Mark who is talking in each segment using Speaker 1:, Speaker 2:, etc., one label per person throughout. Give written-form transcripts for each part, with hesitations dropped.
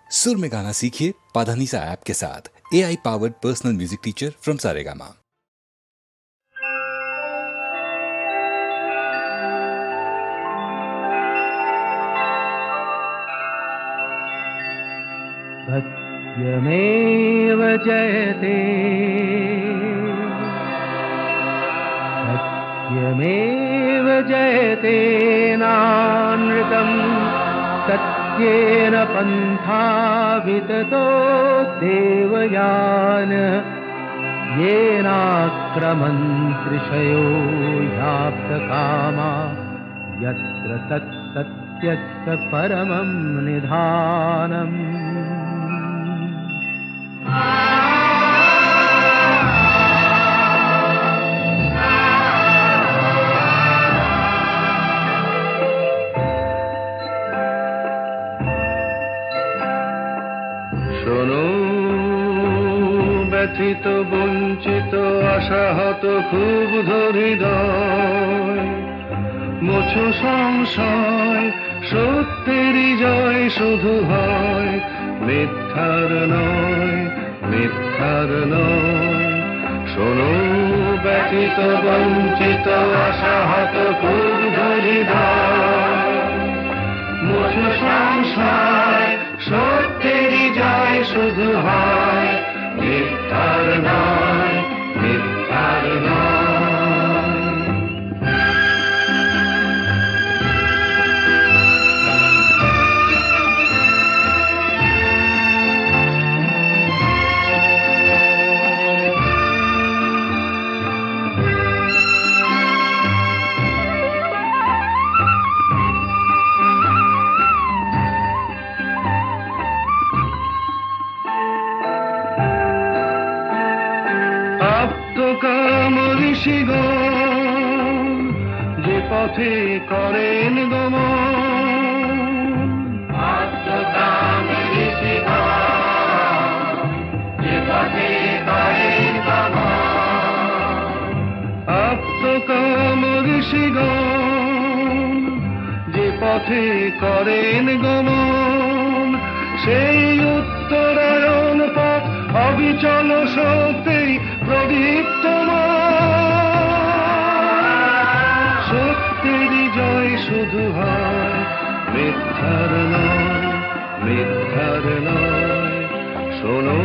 Speaker 1: सुर में गाना सीखिए पाधानीसा ऐप के साथ। AI powered personal music teacher from Saregama.
Speaker 2: सत्यमेव जयते सत्यमेव जयते नानृतं सत्येन पन्था विततो देवयान येनाक्रमन्त्रिषयो याप्तकामा यत्र तत्सत्यस्य परमं निधानम्।
Speaker 3: শোনো ব্যথিত বঞ্চিত আশাহত খুব হৃদয়, মোছো সংশয় সত্যেরই জয় শুধু হয়, মিথ্যার নয় মিথ্যার নয়। শোনো ব্যথিত বঞ্চিত আশাহত খুব হৃদয়, মোছো সংশয় সত্যেরই জয় শুধু হয়, মিথ্যার নয় মিথ্যার নয়। আপ্তকাম ঋষিগণ যে পথে করেন গমন, আপ্তকাম ঋষিগণ যে পথে করেন গমন, আপ্তকাম ঋষিগণ যে পথে করেন গমন, সেই উত্তরায়ণ পথ অবিচল শক্তি প্রদীপ্তমান। সত্যেরই জয় শুধু হয়, মিথ্যার নয় মিথ্যার নয়। শোনো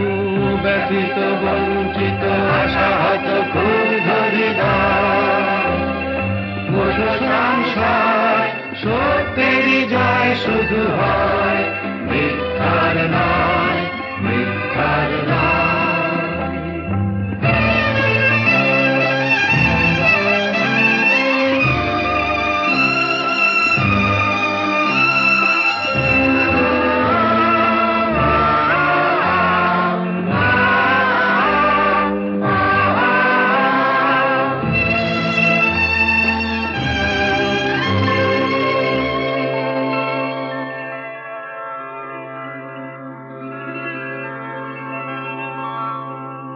Speaker 3: ব্যথিত বঞ্চিত আশাহত ক্ষুব্ধ হৃদয়, মোছো সংশয় সত্যেরই জয় শুধু হয়, মিথ্যার নয় মিথ্যার নয়।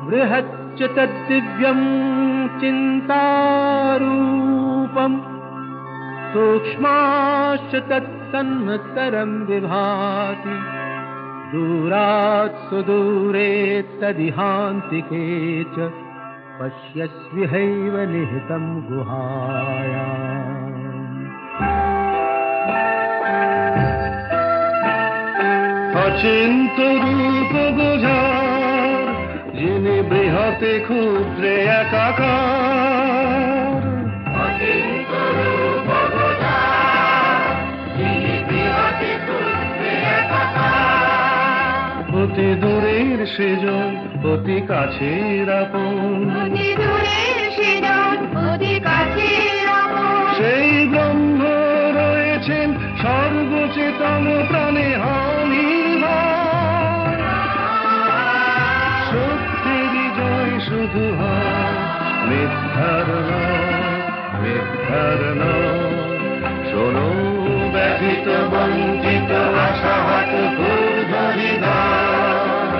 Speaker 2: बृहच्च तद्दिव्यं चिन्तारूपं, सूक्ष्माश्च तत्सन्मत्तरं विभाति, दूरात् सुदूरे तदिहान्तिके च पश्यस्विहैव निहितं गुहायाम्।
Speaker 3: অচিন্ত রূপ বোঝার যিনি বৃহতে ক্ষুদ্রে একাকার, অচিন্ত রূপ বোঝার যিনি বৃহতে ক্ষুদ্রে একাকার, অতি দূরের সেজন অতি কাছের আপন, অতি দূরের সেজন অতি কাছের আপন। সেই ব্রহ্ম রয়েছেন সর্বচেতন প্রাণে হানি হয়, সত্যেরই জয় শুধু হয়, মিথ্যার নয় মিথ্যার নয়। শোনো ব্যথিত বঞ্চিত আশাহত ক্ষুব্ধ হৃদয়,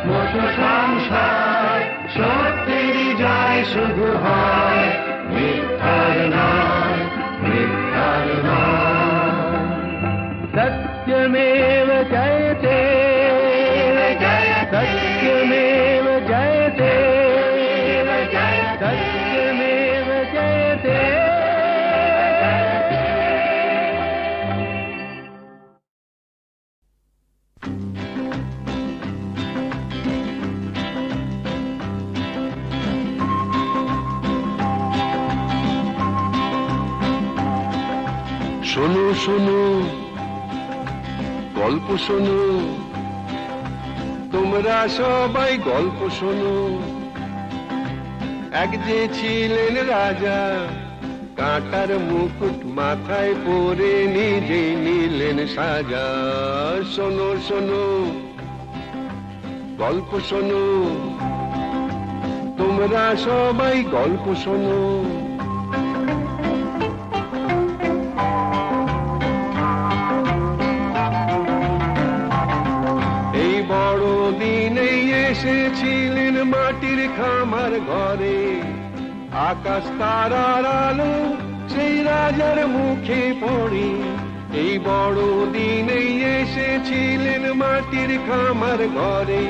Speaker 3: মোছো সংশয় সত্যেরই জয় শুধু হয়, মিথ্যার নয় মিথ্যার নয়।
Speaker 2: सत्यमेव जयते
Speaker 3: শোনো শোনো গল্প শোনো, তোমরা সবাই গল্প শোনো। এক যে ছিলেন রাজা, কাঁটার মুকুট মাথায় পরে নিজেই নিলেন সাজা। শোনো শোনো গল্প শোনো, তোমরা সবাই গল্প শোনো। এই বড় দিনেই এসেছিলেন মাটির খামার ঘরে, আকাশ তারার আলো সেই রাজার মুখে পড়ে। এই বড় দিনেই এসেছিলেন মাটির খামার ঘরে,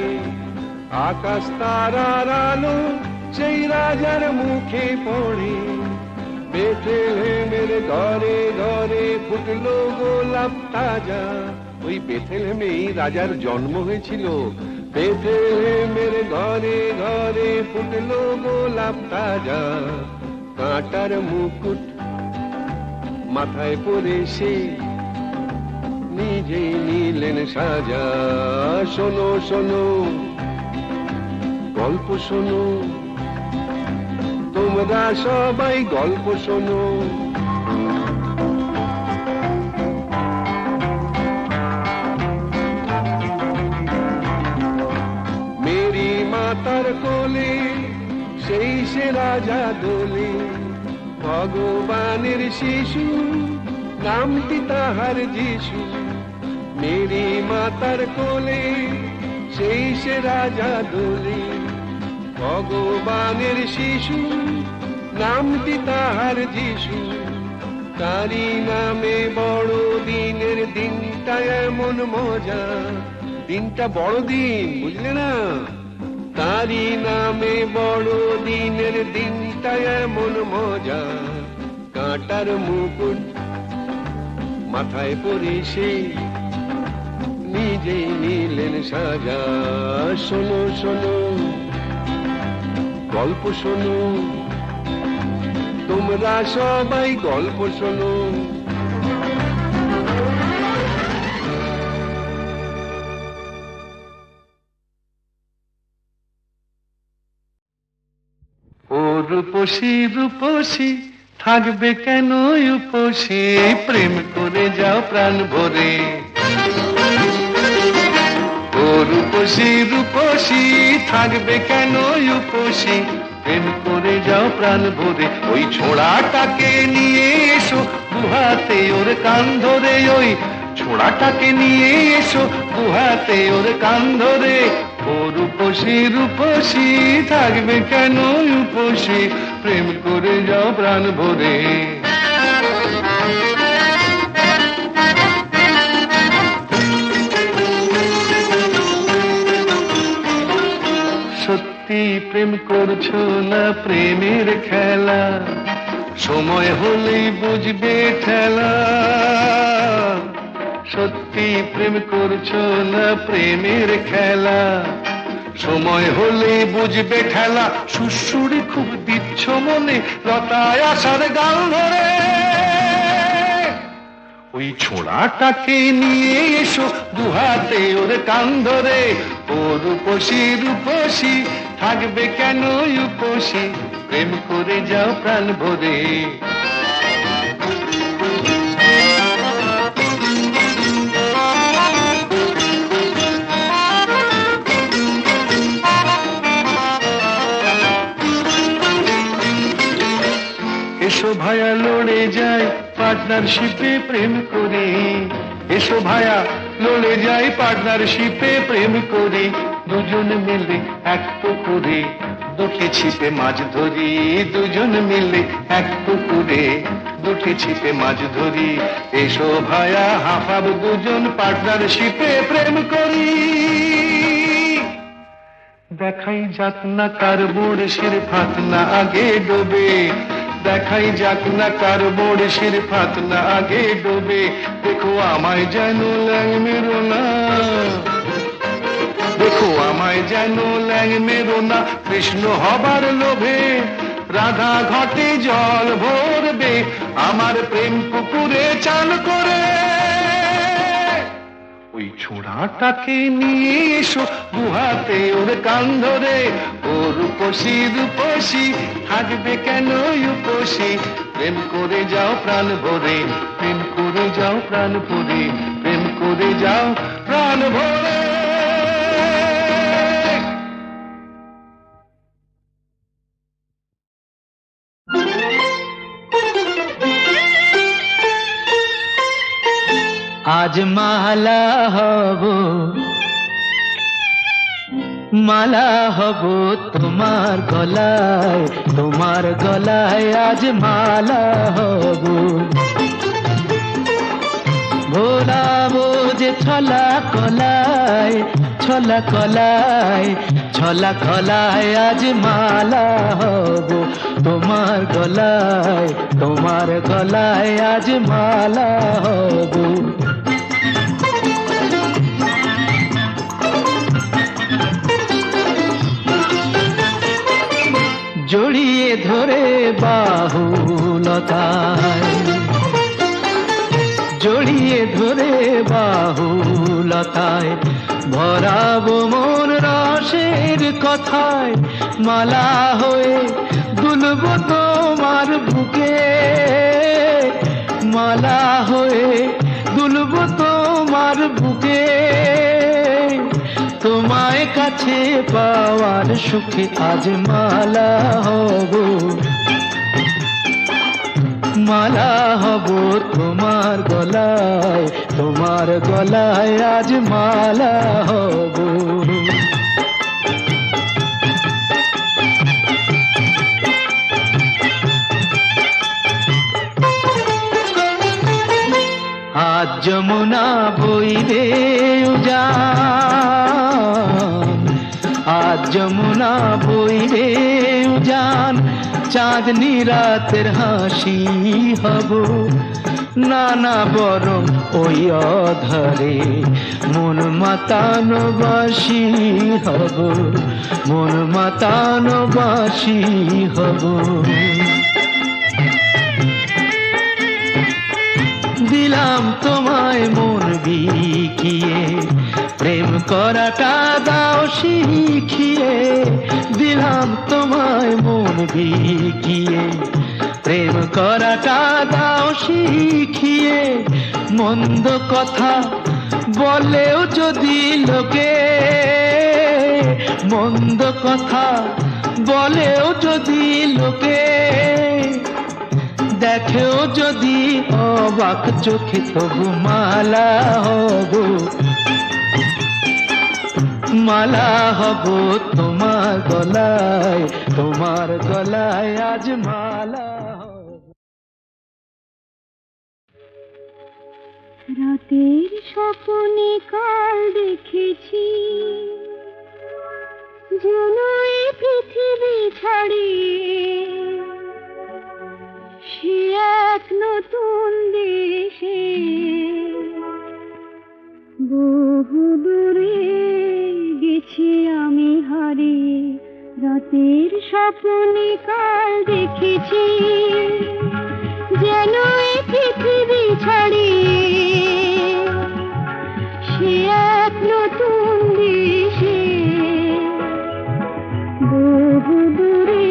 Speaker 3: আকাশ তারার আলো সেই রাজার মুখে পড়ে। বেথলেহেমের ঘরে ঘরে ফুটলো গোলাপ তাজা, ওই বেথলেহেমেই রাজার জন্ম হয়েছিল। বেথলেহেমের ঘরে ঘরে ফুটলো গোলাপ তাজা, কাঁটার মুকুট মাথায় পরে সে নিজেই নিলেন সাজা। শোনো শোনো গল্প শোনো, তোমরা সবাই গল্প শোনো। মেরি মাতার কোলে সেই সে রাজা দোলে, ভগবানের শিশু নামটি তাহার যিশু। মেরি মাতার কোলে সেই সে রাজা দোলে, ভগবানের শিশু নামটি তাহার যিশু। তারি নামে বড় দিনের দিনটা এমন মজা, দিনটা বড় দিন, বুঝলে না? তারি নামে বড় দিনের দিনটা এমন মজা, কাঁটার মুকুট মাথায় পরে সে নিজেই নিলেন সাজা। শোনো শোনো গল্প শোনো, তোমরা সবাই গল্প শোনো। ও রূপসী রূপসী থাকবে কেন উপসী, প্রেম করে যাও প্রাণ ভরে। ও রূপসী রূপসী থাকবে কেন উপসী, প্রেম করে যাও প্রাণ ভরে। ওই ছোড়াটাকে নিয়ে এসো দুহাতে ওর কান ধরে, ওই ছোড়াটাকে নিয়ে এসো দুহাতে ওর কান ধরে। ও রূপসী রূপসী থাকবে কেন উপসী, প্রেম করে যাও প্রাণ ভরে। সত্যি প্রেম করছো না প্রেমের খেলা, সময় হলেই বুঝবে ঠেলা। সত্যি প্রেম করছো না প্রেমের খেলা, সময় হলে বুঝবে ঠেলা। সুরসুরি খুব দিচ্ছ মনে লতায় আসার গাল ধরে, ওই ছোড়াটাকে নিয়ে এসো দুহাতে ওর কান ধরে। ও রূপসী রূপসী থাকবে কেন উপসী, প্রেম করে যাও প্রাণ ভরে। এসো ভায়া লড়ে যায় পার্টনারশিপে প্রেম করে, এসো ভায়া লড়ে যায় পার্টনারশিপে প্রেম করে। দুজন মিলে এক পুকুরে দুটি ছিপে মাছ ধরি, দুজন মিলে এক পুকুরে দুটি ছিপে মাছ ধরি। এসো ভায়া হাফাব দুজন পার্টনারশিপে প্রেম করি। দেখাই যাক না কার বড়শির ফাত না আগে ডোবে, দেখাই যাক না কার বড়শির ফাত না আগে ডোবে। দেখো আমায় যেন ল্যাং মেরো না। ঠ্যাং মেরো না কৃষ্ণ হবার লোভে। রাধা ঘটে জল ভরবে আমার প্রেম পুকুরে চান করে। ওই ছোড়াটাকে নিয়ে এসো গুহাতে ওর কান ধরে। ও রূপসী রূপসী থাকবে কেন উপসী। প্রেম করে যাও প্রাণ ভরে, প্রেম করে যাও প্রাণ ভরে, প্রেম করে যাও প্রাণ ভরে।
Speaker 2: আজ মালা হব, মালা হব তোমার গলায়, তোমার গলায় আজ মালা হব। ভোলাবো যে ছলা কলায়, ছলা কলায়, ছলা কলায় আজ মালা হব তোমার গলায়, তোমার গলায় আজ মালা হব। জড়িয়ে ধরে বাহুলতায়, জড়িয়ে ধরে বাহুলতায় ভরাবো মন রসের কথায়। মালা হয়ে দুলব তোমার বুকে, মালা হয়ে দুলব তোমার বুকে। তোমায় কাছে পাওয়ার সুখে আজ মালা হব, মালা হব তোমার গলায়, তোমার গলায় আজ মালা হব। আজ যমুনা বইবে উজান, আজ যমুনা বইবে উজান। চাঁদনি রাতের হাসি হব নানা বরং ওই অধরে। মন মাতানো বাসি হব, মন মাতানো বাসি হব। দিলাম তোমায় মন বিকিয়ে, প্রেম করাটা দাও শিখিয়ে। দিলাম তোমায় মন বিকিয়ে, প্রেম করাটা দাও শিখিয়ে। মন্দ কথা বলেও যদি লোকে, মন্দ কথা বলেও যদি লোকে। দেখেও যদি অবাক চোখে তবু মালা হব, মালা হব তোমার গলায়, তোমার গলায় আজ মালা হব।
Speaker 4: রাতের স্বপ্নে কাল দেখেছি যেন এই পৃথিবী ছাড়িয়ে সে এক নতুন দেশে বহু দূরে গেছি আমি হারিয়ে। রাতের স্বপ্নে কাল দেখেছি যেন এই পৃথিবী ছাড়িয়ে সে এক নতুন দেশে বহু দূরে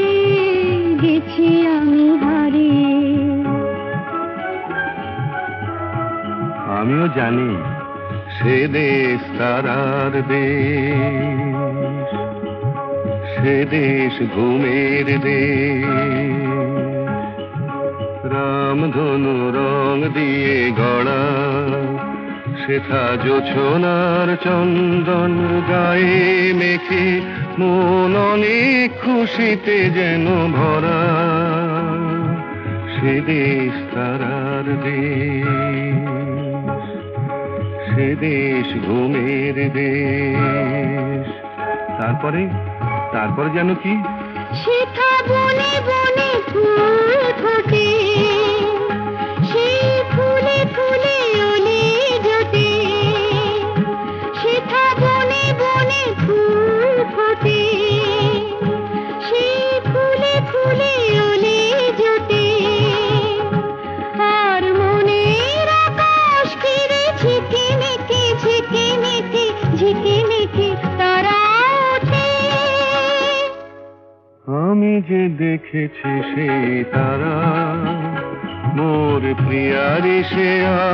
Speaker 4: গেছি আমি হারিয়ে।
Speaker 3: আমিও জানি সে দেশ তারার দেশ, সে দেশ ঘুমের দেশ। রামধনু রং দিয়ে গড়া সেথা জোছনার চন্দন গায়ে মেখে মন অনেক খুশিতে যেন ভরা। সে দেশ তারার দেশ, সে দেশ ঘুমের দেশ। তারপরে তারপরে যেন কি
Speaker 4: সেথা বনে বনে ফুল ফোটে, সেই ফুলে ফুলে অলি জোটে। সেথা বনে বনে ফুল ফোটে,
Speaker 3: দেখেছি সেই তারা, মোর প্রিয়ারি সে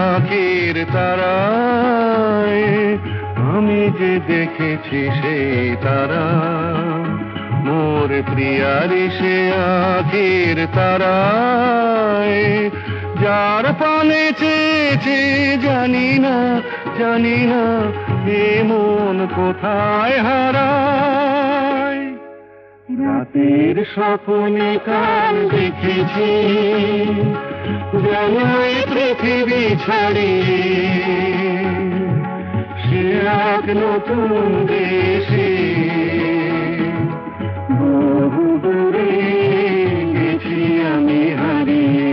Speaker 3: আঁখের তারায়, আমি যে দেখেছি সেই তারা, মোর প্রিয়ারি সে আঁখের তারায়, যার পানে চেয়েছে জানি না, জানি না এ মন কোথায় হারায়। রাতের স্বপ্নে কাল দেখেছি, যেন এই পৃথিবী ছাড়িয়ে সে এক নতুন দেশে, বহু দূরে গেছি আমি হারিয়ে।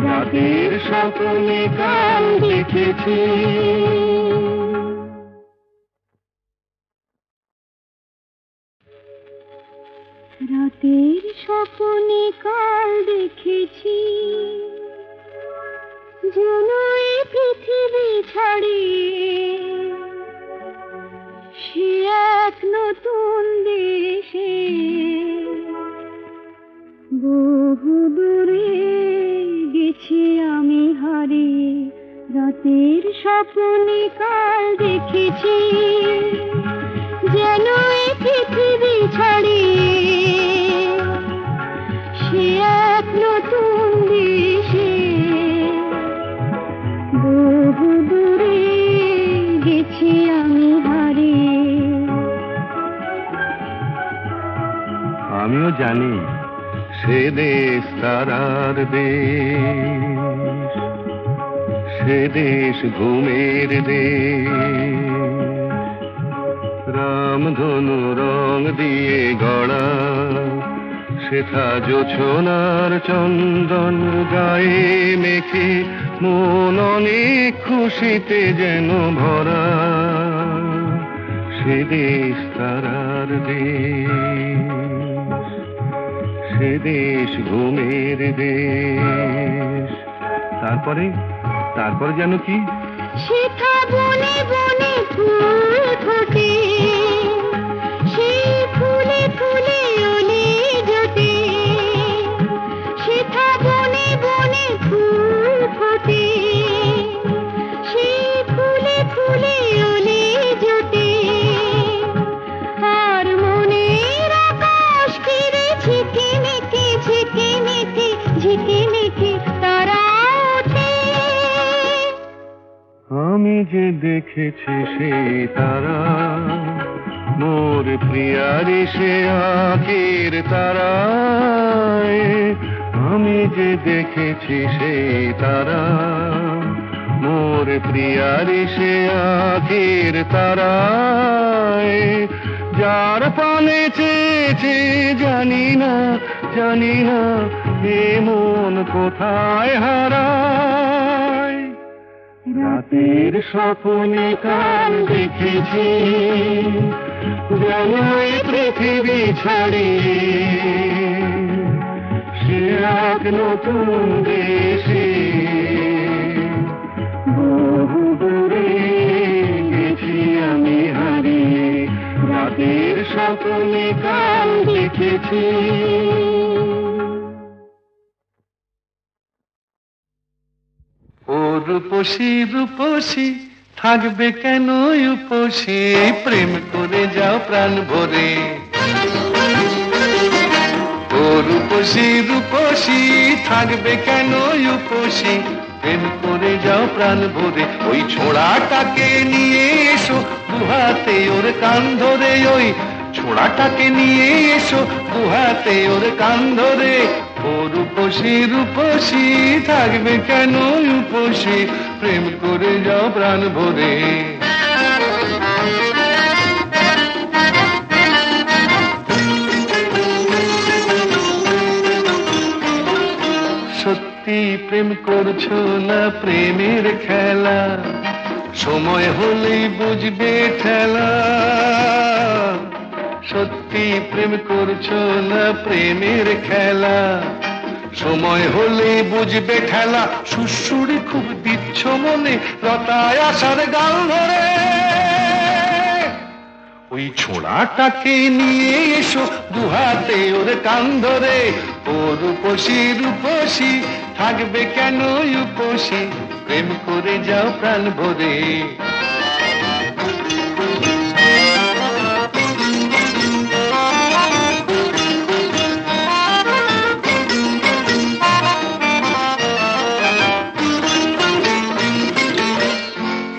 Speaker 3: রাতের স্বপ্নে কাল দেখেছি।
Speaker 4: রাতের স্বপ্নে কাল দেখেছি, যেন এই পৃথিবী ছাড়িয়ে সে এক নতুন দেশে, বহু দূরে গেছি আমি হারিয়ে। রাতের স্বপ্নে কাল দেখেছি, যেন এই পৃথিবী ছাড়িয়ে সে এক নতুন দেশে, বহু দূরে গেছি আমি হারিয়ে।
Speaker 3: আমিও জানি সে দেশ তারার দেশ, সে দেশ ঘুমের দেশ, রামধনু রং দিয়ে গড়া, সেথা জোছনার চন্দন গায়ে মেখে মন অনেক খুশিতে যেন ভরা, সে দেশ তারার দেশ, সে দেশ ঘুমের দেশ। তারপরে তারপরে যেন কি
Speaker 4: সেথা বনে বনে ফুল ফোটে, সেই ফুলে ফুলে ওলে জোটে। সেথা বনে বনে ফুল ফোটে, সেই ফুলে ফুলে ওলে জোটে। আর মনের আকাশ ফিরে ঝিকিমিকি ঝিকিমিকি ঝিকিমিকি তারা ওঠে।
Speaker 3: আমি যে দেখেছি সেই তারা, মোর প্রিয়ারি সে আঁখের তারায়, আমি যে দেখেছি সেই তারা, মোর প্রিয়ারি সে আঁখের তারায়, যার পানে চেয়েছে জানি না, জানি না এ মন কোথায় হারায়। রাতের স্বপ্নে কাল দেখেছি, যেন এই পৃথিবী ছাড়িয়ে সে এক নতুন দেশে, বহু দূরে গেছি আমি হারিয়ে। রাতের স্বপ্নে কাল দেখেছি।
Speaker 2: ও রূপসী রূপসী থাকবে কেন উপসী, প্রেম করে যাও প্রাণ ভরে। ও রূপসী রূপসী থাকবে কেন উপসী, প্রেম করে যাও প্রাণ ভরে। ওই ছোড়াটাকে নিয়ে এসো দুহাতে ওর কান ধরে, ওই ছোড়াটাকে নিয়ে এসো দুহাতে ওর কান ধরে। ও রূপসী রূপসী থাকবে কেন উপসী, প্রেম করে যাও প্রাণ ভরে। সত্যি প্রেম করছো না প্রেমের খেলা, সময় হলেই বুঝবে ঠেলা। সত্যি প্রেম করছো না প্রেমের খেলা, সময় হলে বুঝবে ঠেলা। সুশুরি খুব দিচ্ছ মনে লতায় আসার গাল ধরে, ওই ছোঁড়াটাকে নিয়ে এসো দুহাতে ওর কান ধরে, ও রূপসী রূপসী থাকবে কেন উপসী, প্রেম করে যাও প্রাণ ভরে।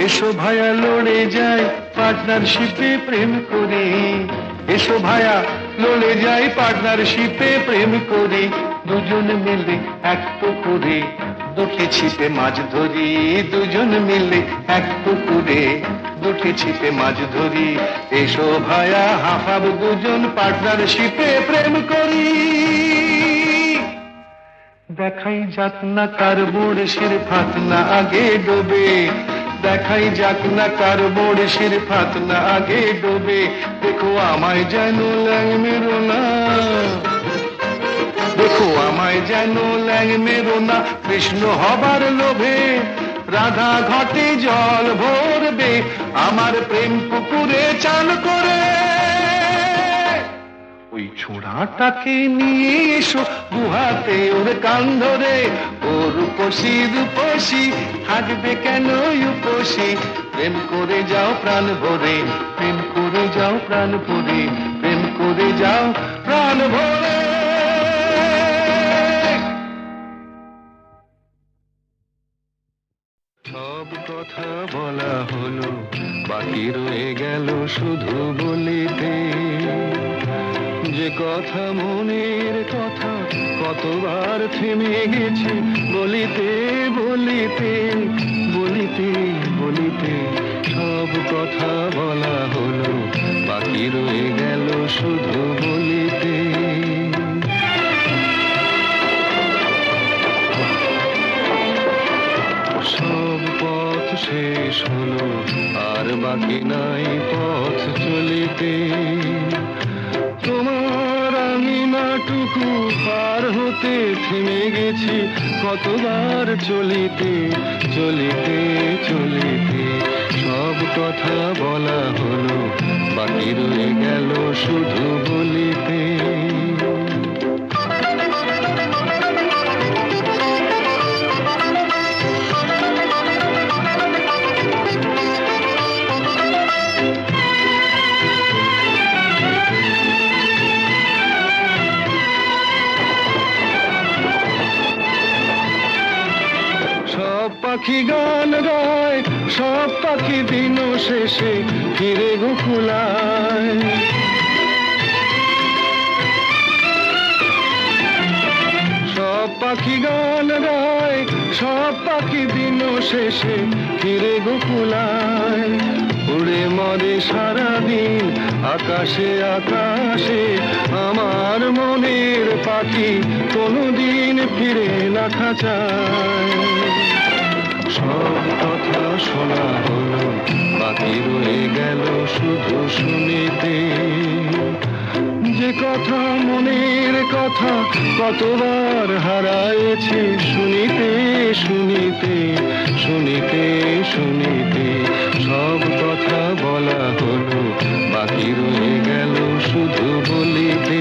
Speaker 2: এসো ভায়া লড়ে যায় পার্টনারশিপে প্রেম করে, এসো ভায়া লড়ে যায় পার্টনারশিপে প্রেম করে, দুজন মিলে এক পুকুরে দুটি ছিপে মাছ ধরি, দুজন মিলে এক পুকুরে দুটি ছিপে মাছ ধরি, এসো ভায়া হাফাব দুজন পার্টনারশিপে প্রেম করি। দেখাই যাক না কার বড়শির ফাত না আগে ডোবে, দেখাই যাক না কার বড়শির ফাত না আগে ডোবে, দেখো আমায় যেন ল্যাং মেরো না, দেখো আমায় যেন ল্যাং মেরো না, কৃষ্ণ হবার লোভে রাধা ঘটে জল ভরবে, আমার প্রেম পুকুরে চান করে। ওই ছোড়াটাকে নিয়ে এসো দুহাতে ওর কান ধরে, ও রূপসী রূপসী থাকবে কেন উপসী, প্রেম করে যাও প্রাণ ভরে, প্রেম করে যাও প্রাণ ভরে, প্রেম করে যাও প্রাণ ভরে। সব কথা বলা হলো, বাকি রয়ে গেল শুধু বলিতে, যে কথা মনের কথা কতবার থেমে গেছে বলিতে বলিতে বলিতে বলিতে, সব কথা বলা হলো, বাকি রয়ে গেল শুধু বলিতে। সব পথ শেষ হলো, আর বাকি নাই পথ চলিতে, তোমার আঙিনাটুকু পার হতে থেমে গেছি কতবার চলিতে চলিতে চলিতে, সব কথা বলা হলো, বাকি রয়ে গেল শুধু বলিতে। পাখি গান গায়, সব পাখি দিন শেষে ফিরে গোকুলায়, সব পাখি গান গায়, সব পাখি দিন শেষে ফিরে গোকুলায়, উড়ে মরে সারাদিন আকাশে আকাশে, আমার মনের পাখি কোনদিন ফিরে না খাঁচায়। সব কথা শোনা হলো, বাকি রয়ে গেল শুধু শুনিতে, যে কথা মনের কথা কতবার হারায়েছে শুনিতে শুনিতে শুনিতে শুনিতে, সব কথা বলা হলো, বাকি রয়ে গেল শুধু বলিতে।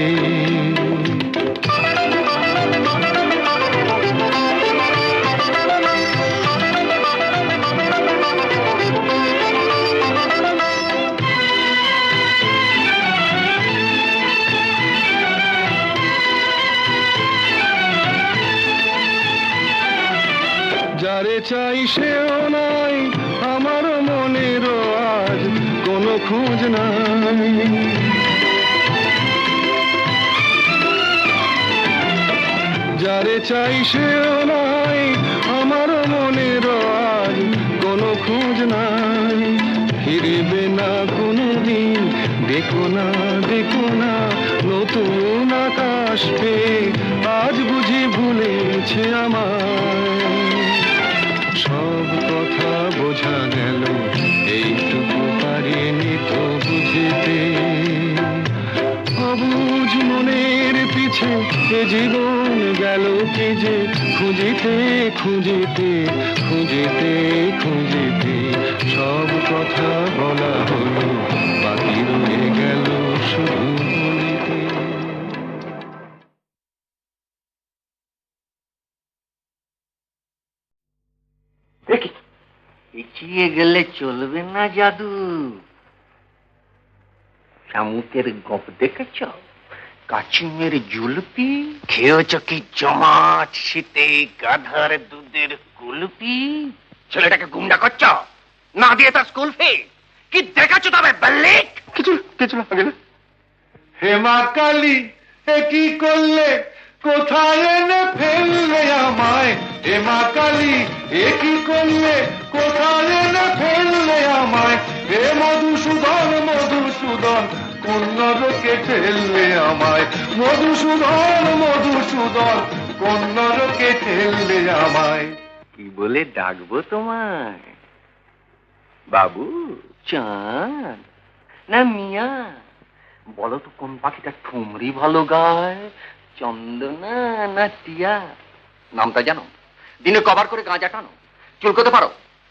Speaker 2: যারে চাই সেও নাই, আমার মনেরও আজ কোনো খোঁজ নাই, যারে চাই সেও নাই, আমার মনেরও আজ কোনো খোঁজ নাই, ফিরবে না কোনো দিন, দেখো না দেখো না নতুন আকাশ পেয়ে, আজ বুঝি ভুলেছে আমায়। সব কথা বোঝা গেল, এইটুকু পারিনি তো বুঝিতে, অবুঝ মনের পিছে এ জীবন গেল কি যে খুঁজিতে খুঁজিতে খুঁজিতে খুঁজিতে, সব কথা বলা হলো, বাকি রয়ে
Speaker 3: চেঁচিয়ে গেলে চলবে না জাদু। শামুকের গপ দেখেছ? কাচিমের জুলপি খেয়েছ কি জমাট শীতে গাধার দুধের কুলপি? ছেলেটাকে গুন্ডা করছ, না দিয়ে তার স্কুল ফি কি দেখাচ্ছ? তবে বাল্লিক
Speaker 2: কিছু কিছু না গেলে। হেমা কালী এ কি করলে, কোথায় এনে ফেললে আমায়? হেমা কালী এ কি করলে, কোথায় এনে ফেললে আমায়? হে মধুসূদন মধুসূদন, কোন নরকে ঠেললে আমায়? মধুসূদন মধুসূদন, কোন নরকে ঠেললে আমায়?
Speaker 3: কি বলে ডাকবো তোমায়? বাবু, চাঁদ না মিয়া? বলো তো কোন পাখিটা ঠুমরি ভালো গায়, চন্দনা না টিয়া? নামটা জানো? দিনে কভার করে গাঁজা টানো, চুল করতে পারো,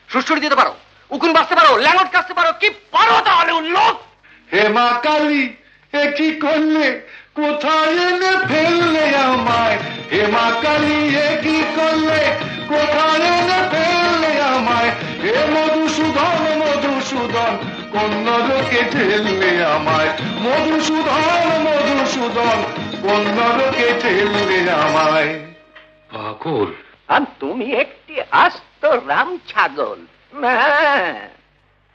Speaker 3: সুস্থরি দিতে পারো, উকুন বাঁচতে পারো, ল্যাঙ্গট কাটতে পারো, কি পারো তাহলে উল্লোক?
Speaker 2: হেমা কালী এ কি করলে, কোথায় এনে ফেললে আমায়? হেমা কালী এ কি করলে, কোথায় এনে ফেললে আমায়? হে মধুসূদন মধুসূদন, কোন নরকে ঠেললে আমায়? মধুসূদন মধুসূদন, কোন নরকে ঠেললে আমায়?
Speaker 3: পাগল। আর তুমি একটি আস্ত রাম ছাগল। না,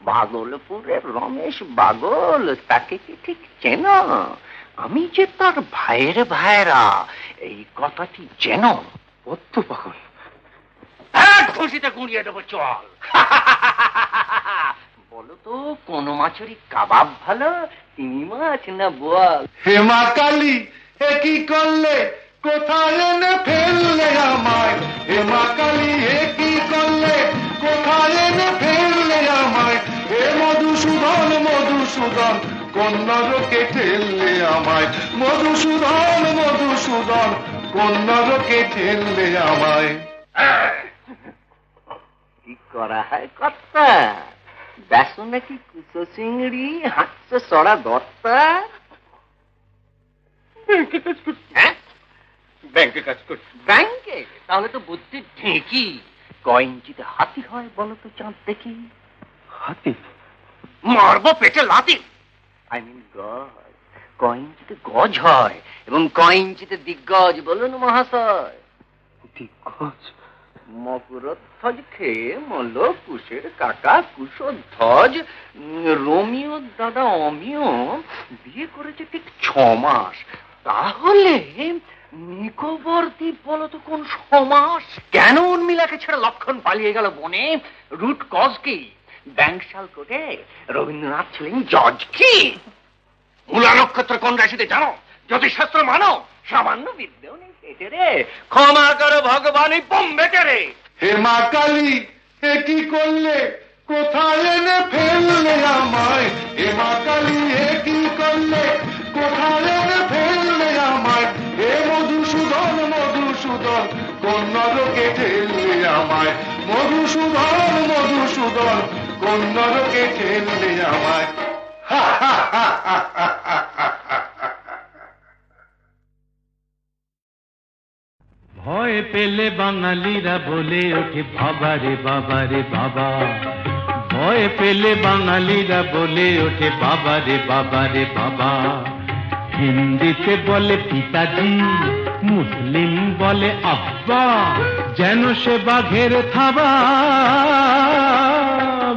Speaker 3: ভাগলপুরের রমেশ বাগল, তাকে কি ঠিক চেনো? আমি যে তার ভাইয়ের ভাইরা, এই কথাটি চেনো?
Speaker 2: অত পাগল।
Speaker 3: এক খুশিতে গুঁড়িয়ে দেবো, চল। বলো তো কোন মাছেরই কাবাব ভালো, চিংড়ি মাছ না বোয়াল?
Speaker 2: হেমা কালী এ কি করলে, কোথায় এনে ফেললে আমায়? হেমা কালী এ কি করলে, কোথায় এনে ফেললে আমায়? হে মধুসূদন মধুসূদন, কোন নরকে ঠেললে আমায়? মধুসূদন মধুসূদন, কোন নরকে ঠেললে আমায়?
Speaker 3: কি করা হয় কর্তা? বেসো নাকি কুচো চিংড়ি, হাঁটছে সরা দত্তা? হ্যাঁ,
Speaker 2: ব্যাংকে কাজ করছি।
Speaker 3: ব্যাংকে? তাহলে তো বুদ্ধি ঢেঁকি। ক ইঞ্চিতে হাতি হয় বলো তো চাঁদ দেখি?
Speaker 2: হাতি?
Speaker 3: মারবো পেটে লাথি। আই মিন গজ। ক ইঞ্চিতে গজ হয় এবং ক ইঞ্চিতে দিগ্গজ বলুন মহাশয়?
Speaker 2: দিগ্গজ?
Speaker 3: মকরধ্বজ খেয়ে মল কুশের কাকা কুশধ্বজ। রোমিও দাদা অমিয় বিয়ে করেছে ঠিক 6 মাস। তাহলে নিকোবর দ্বীপ বলো তো কোন সমাস? কেন উর্মিলাকে ছেড়ে লক্ষণ পালিয়ে গেল বনে? রুট কজ কি? ব্যাংকশাল কোর্টে রবীন্দ্রনাথ ছিলেন জজ কি? মূলা নক্ষত্র কোন রাশিতে জানো? জ্যোতিষশাস্ত্র মানো? সামান্য বিদ্যেও নেই পেটে রে। ক্ষমা করো ভগবানই বোম্বেটে রে।
Speaker 2: হেমা কালী এ কি করলে, কোথায় এনে ফেললে আমায়? হেমা কালী এ কি করলে, কোথায় এনে ফেললে আমায়? হে মধুসূদন মধুসূদন, কোন নরকে ঠেললে আমায়? মধুসূদন মধুসূদন, কোন নরকে ঠেললে আমায়? হা হা হা হা হা হা হা।
Speaker 5: ভয় পেলে বাঙালিরা বলে ওঠে বাবা রে বাবা রে বাবা। ভয় পেলে বাঙালিরা বলে ওঠে বাবা রে বাবা রে বাবা। হিন্দিতে বলে পিতাজি, মুসলিম বলে আব্বা, যেন সে বাঘের থাবা।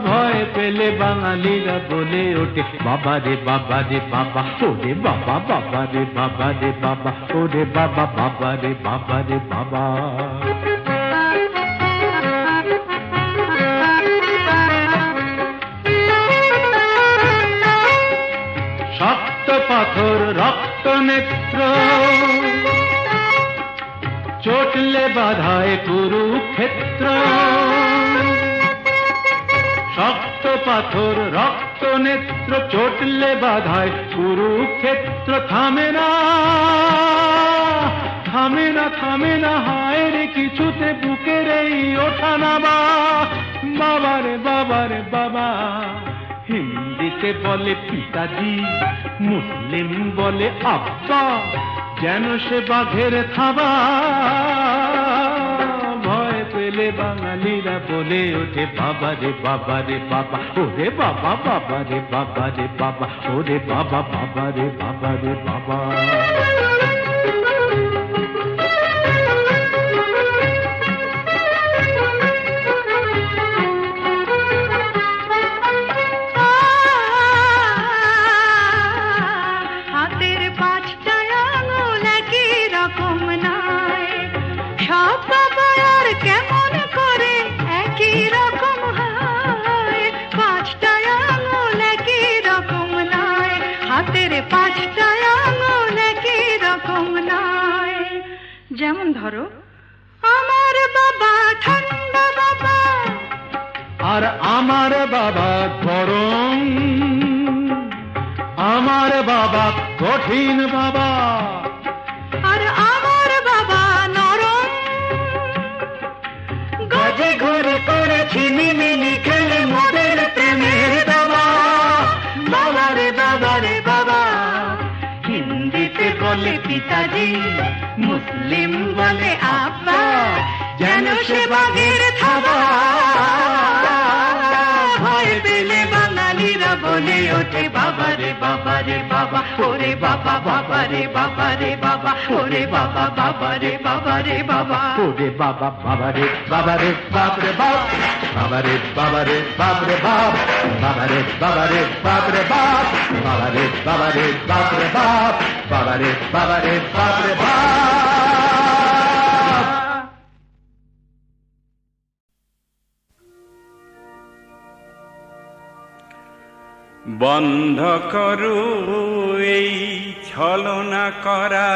Speaker 5: ভয় পেলে বাঙালিরা বলে ওঠে বাবা রে বাবা রে বাবা। ওরে বাবা বাবা রে বাবা রে বাবা। ওরে বাবা বাবা রে বাবা রে বাবা। শক্ত পাথর রক্ত নেত্র, চটলে বাধায় কুরুক্ষেত্র। শক্ত পাথর রক্ত নেত্র, চটলে বাধায় কুরুক্ষেত্র। থামে না থামে না থামে না, হায় রে কিছুতে বুকের এই ওঠা নামা। বাবা রে বাবা রে বাবা। হিন্দিতে বলে পিতাজি, মুসলিম বলে আব্বা, যেন সে বাঘের থাবা। ভয় পেলে পেলে বাঙালিরা বলে ওঠে বাবা রে বাবা রে বাবা, ওরে বাবা বাবা রে বাবা রে বাবা, ওরে বাবা বাবা রে বাবা রে বাবা।
Speaker 4: হাতের পাঁচটা আঙুল একই রকম নয়, সব বাবার কেমন করে একই রকম হয়। পাঁচটা আঙুল একই রকম নয়, হাতের পাঁচটা আঙুল একই রকম নয়। যেমন ধরো আমার বাবা ঠান্ডা বাবা,
Speaker 5: আর আমার বাবা গরম, আমার বাবা কঠিন বাবা,
Speaker 4: আর আমার বাবা নরম। গজে ঘরে করেছি মিমিনি খেলে মোদের প্রেমের দাবা, বাবা রে বাবা রে বাবা। হিন্দিতে বলে পিতাজি, মুসলিম বলে আব্বা, যেন সে বাঘের থাবা। ভয় পেলে বাঙালিরা বলে ওঠে বাবা রে বাবা রে বাবা, ওরে বাবা বাবা রে বাবা রে বাবা, ওরে বাবা বাবা রে বাবা রে বাবা,
Speaker 5: ওরে বাবা বাবা রে বাবা রে বাপ রে বাপ, বাবা রে বাবা রে বাপ রে বাপ, বাবা রে বাবা রে বাপ রে বাপ, বাবা রে বাবা রে বাপ রে বাপ, বাবা রে বাবা রে বাপ রে বাপ।
Speaker 6: বন্ধ করো এই ছলনা করা,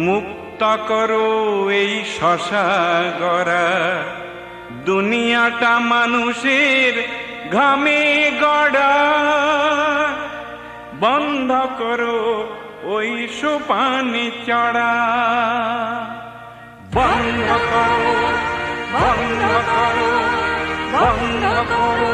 Speaker 6: মুক্ত করো এই শশা গড়া। দুনিয়াটা মানুষের ঘামে গড়া, বন্ধ করো ওই সোপানে চড়া। বন্ধ করো, বন্ধ করো, বন্ধ করো